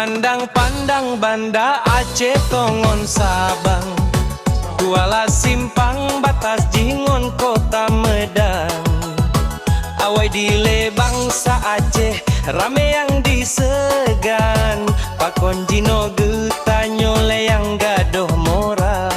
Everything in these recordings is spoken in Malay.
Pandang-pandang Banda Aceh Tongon Sabang, Kuala Simpang batas Jingon Kota Medan. Awai dile bangsa Aceh rame yang disegan, pakon jino getanyo le yang gadoh moral.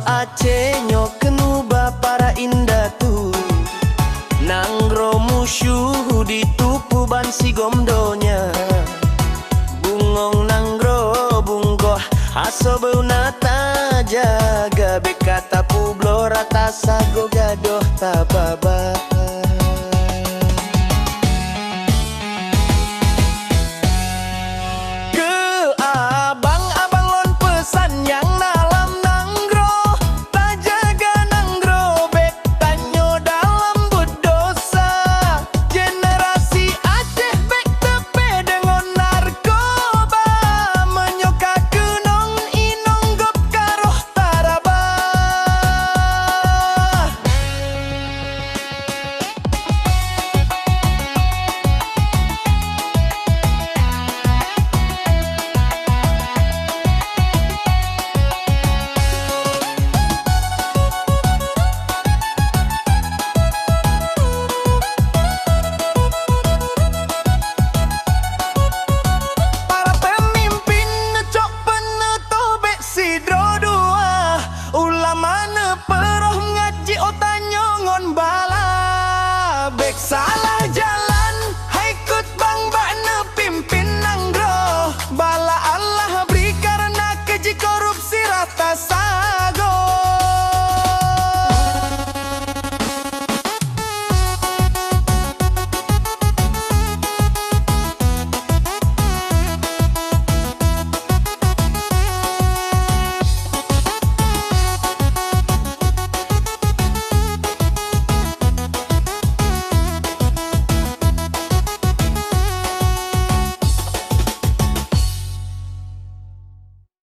Aceh nyo kenuba para indah tu, nangro musyuh ditupu ban si gomdonya. Bungong nangro bungkoh aso beunata jaga bekata publo rata sago gadoh tababa.